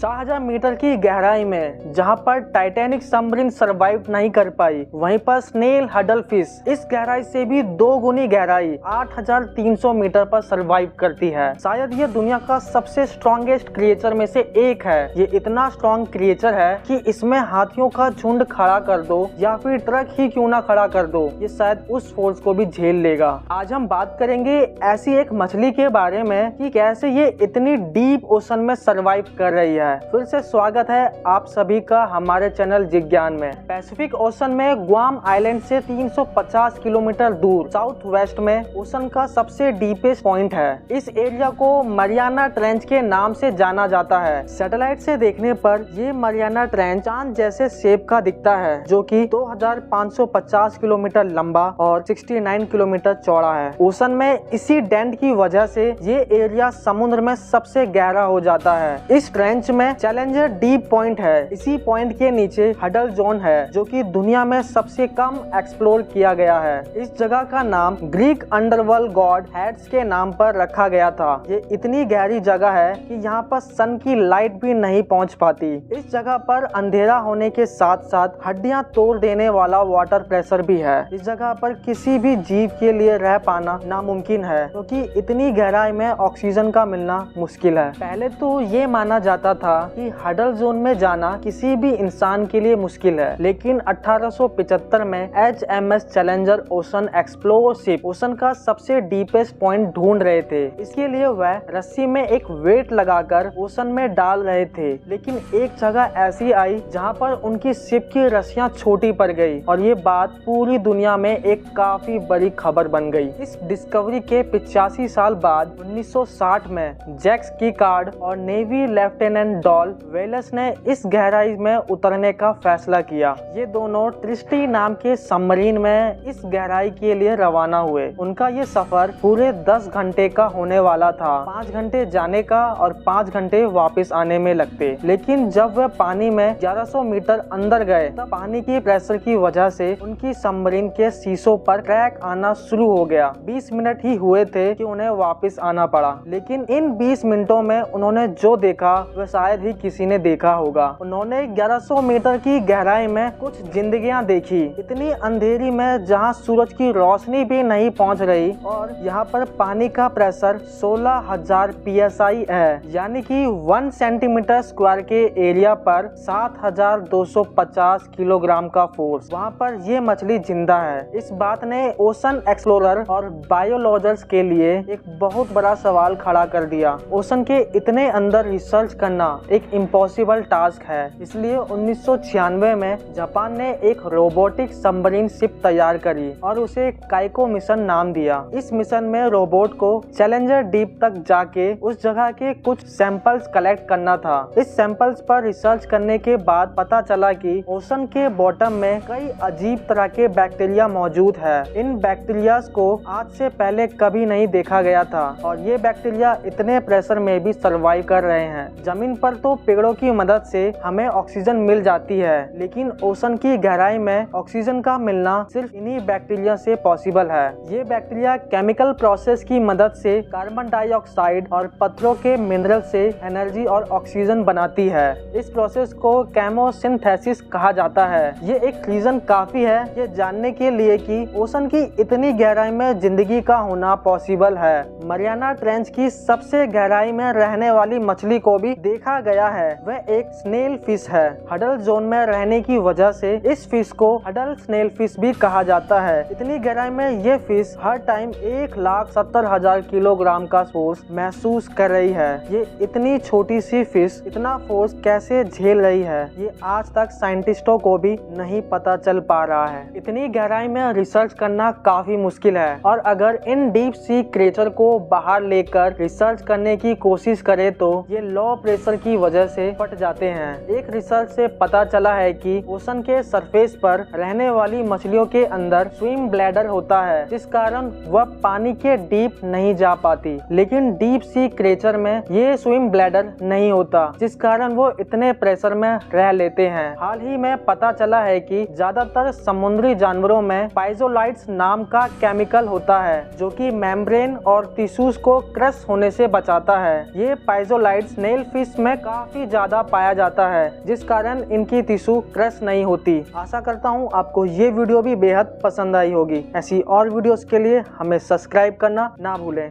4000 metre की गहराई में जहां पर टाइटैनिक सबमरीन सरवाइव नहीं कर पाई, वहीं पर स्नेल हडल फिश इस गहराई से भी 2 गुनी गहराई 8300 मीटर पर सरवाइव करती है। शायद ये दुनिया का सबसे स्ट्रॉन्गेस्ट क्रिएचर में से एक है। ये इतना स्ट्रॉन्ग क्रिएचर है कि इसमें हाथियों का झुंड खड़ा कर दो या फिर ट्रक ही क्यों ना खड़ा कर दो, ये शायद उस फोर्स को भी झेल लेगा। आज हम बात करेंगे ऐसी एक मछली के बारे में कि कैसे ये इतनी डीप ओशन में सरवाइव कर रही है। फिर से स्वागत है आप सभी का हमारे चैनल जिज्ञान में। पैसिफिक ओशन में गुआम आइलैंड से 350 किलोमीटर दूर साउथ वेस्ट में ओशन का सबसे डीपेस्ट पॉइंट है। इस एरिया को मरियाना ट्रेंच के नाम से जाना जाता है। सैटेलाइट से देखने पर ये मरियाना ट्रेंच चांद जैसे शेप का दिखता है, जो कि 2550 किलोमीटर लंबा और 69 किलोमीटर चौड़ा है। ओशन में इसी डेंट की वजह से ये एरिया समुद्र में सबसे गहरा हो जाता है। इस ट्रेंच में चैलेंजर डीप पॉइंट है। इसी पॉइंट के नीचे हडल जोन है, जो कि दुनिया में सबसे कम एक्सप्लोर किया गया है। इस जगह का नाम ग्रीक अंडरवर्ल्ड गॉड हेड्स के नाम पर रखा गया था। ये इतनी गहरी जगह है कि यहाँ पर सन की लाइट भी नहीं पहुँच पाती। इस जगह पर अंधेरा होने के साथ साथ हड्डियाँ तोड़ देने वाला वाटर प्रेशर भी है। इस जगह पर किसी भी जीव के लिए रह पाना नामुमकिन है, क्योंकि इतनी गहराई में ऑक्सीजन का मिलना मुश्किल है। पहले तो ये माना जाता था कि हडल जोन में जाना किसी भी इंसान के लिए मुश्किल है, लेकिन 1875 में HMS challenger ocean explorer ship ocean का सबसे डीपेस्ट पॉइंट ढूंढ रहे थे। इसके लिए वह रस्सी में एक वेट लगाकर ओशन में डाल रहे थे, लेकिन एक जगह ऐसी आई जहां पर उनकी शिप की रस्सियां छोटी पड़ गई और ये बात पूरी दुनिया में एक काफी बड़ी खबर बन गई। इस डिस्कवरी के 85 साल बाद 1960 में जैक्स कीकार्ड और नेवी लेफ्टिनेंट डॉल वेलस ने इस गहराई में उतरने का फैसला किया। ये दोनों ट्रिस्टी नाम के सबमरीन में इस गहराई के लिए रवाना हुए। उनका ये सफर पूरे 10 घंटे का होने वाला था। 5 घंटे जाने का और 5 घंटे वापस आने में लगते, लेकिन जब वह पानी में 1100 मीटर अंदर गए तब पानी की प्रेशर की वजह से उनकी सबमरीन के शीशों पर क्रैक आना शुरू हो गया। 20 मिनट ही हुए थे कि उन्हें वापस आना पड़ा, लेकिन इन 20 मिनटों में उन्होंने जो देखा वह शायद ही किसी ने देखा होगा। उन्होंने 1100 मीटर की गहराई में कुछ जिंदगियां देखी, इतनी अंधेरी में जहां सूरज की रोशनी भी नहीं पहुंच रही, और यहाँ पर पानी का प्रेशर 16,000 PSI है, यानी कि 1 सेंटीमीटर स्क्वायर के एरिया पर 7,250 किलोग्राम का फोर्स। वहाँ पर ये मछली जिंदा है। इस बात ने ओशन एक्सप्लोरर और बायोलॉजर्स के लिए एक बहुत बड़ा सवाल खड़ा कर दिया। ओशन के इतने अंदर रिसर्च करना एक इम्पॉसिबल टास्क है। इसलिए 1996 में जापान ने एक रोबोटिक सबमरीन शिप तैयार करी और उसे काइको मिशन नाम दिया। इस मिशन में रोबोट को चैलेंजर डीप तक जाके उस जगह के कुछ सैंपल्स कलेक्ट करना था। इस सैंपल्स पर रिसर्च करने के बाद पता चला कि ओशन के बॉटम में कई अजीब तरह के बैक्टीरिया मौजूद है। इन बैक्टीरिया को आज से पहले कभी नहीं देखा गया था, और ये बैक्टीरिया इतने प्रेशर में भी सर्वाइव कर रहे हैं। जमीन पर तो पेड़ों की मदद से हमें ऑक्सीजन मिल जाती है, लेकिन ओशन की गहराई में ऑक्सीजन का मिलना सिर्फ इन्हीं बैक्टीरिया से पॉसिबल है। ये बैक्टीरिया केमिकल प्रोसेस की मदद से कार्बन डाइऑक्साइड और पत्थरों के मिनरल से एनर्जी और ऑक्सीजन बनाती है। इस प्रोसेस को केमोसिंथेसिस कहा जाता है। ये एक रीजन काफी है ये जानने के लिए कि ओशन की इतनी गहराई में जिंदगी का होना पॉसिबल है। मरियाना ट्रेंच की सबसे गहराई में रहने वाली मछली को भी देखा गया है। वह एक स्नेल फिश है। हडल जोन में रहने की वजह से इस फिश को हडल स्नेल फिश भी कहा जाता है। इतनी गहराई में ये फिश हर टाइम 1,70,000 किलोग्राम का फोर्स महसूस कर रही है। ये इतनी छोटी सी फिश इतना फोर्स कैसे झेल रही है, ये आज तक साइंटिस्टों को भी नहीं पता चल पा रहा है। इतनी गहराई में रिसर्च करना काफी मुश्किल है, और अगर इन डीप सी क्रिएचर को बाहर लेकर रिसर्च करने की कोशिश करे तो ये लो प्रेशर की वजह से फट जाते हैं। एक रिसर्च से पता चला है कि ओशन के सरफेस पर रहने वाली मछलियों के अंदर स्विम ब्लैडर होता है, जिस कारण वह पानी के डीप नहीं जा पाती, लेकिन डीप सी क्रिएचर में ये स्विम ब्लैडर नहीं होता, जिस कारण वो इतने प्रेशर में रह लेते हैं। हाल ही में पता चला है कि ज्यादातर समुद्री जानवरों में पाइजोलाइट्स नाम का केमिकल होता है, जो कि मेम्ब्रेन और टिश्यूज को क्रश होने से बचाता है। ये पाइजोलाइट्स स्नेल फिश में में काफी ज्यादा पाया जाता है, जिस कारण इनकी टिश्यू क्रश नहीं होती। आशा करता हूँ आपको ये वीडियो भी बेहद पसंद आई होगी। ऐसी और वीडियोस के लिए हमें सब्सक्राइब करना ना भूलें।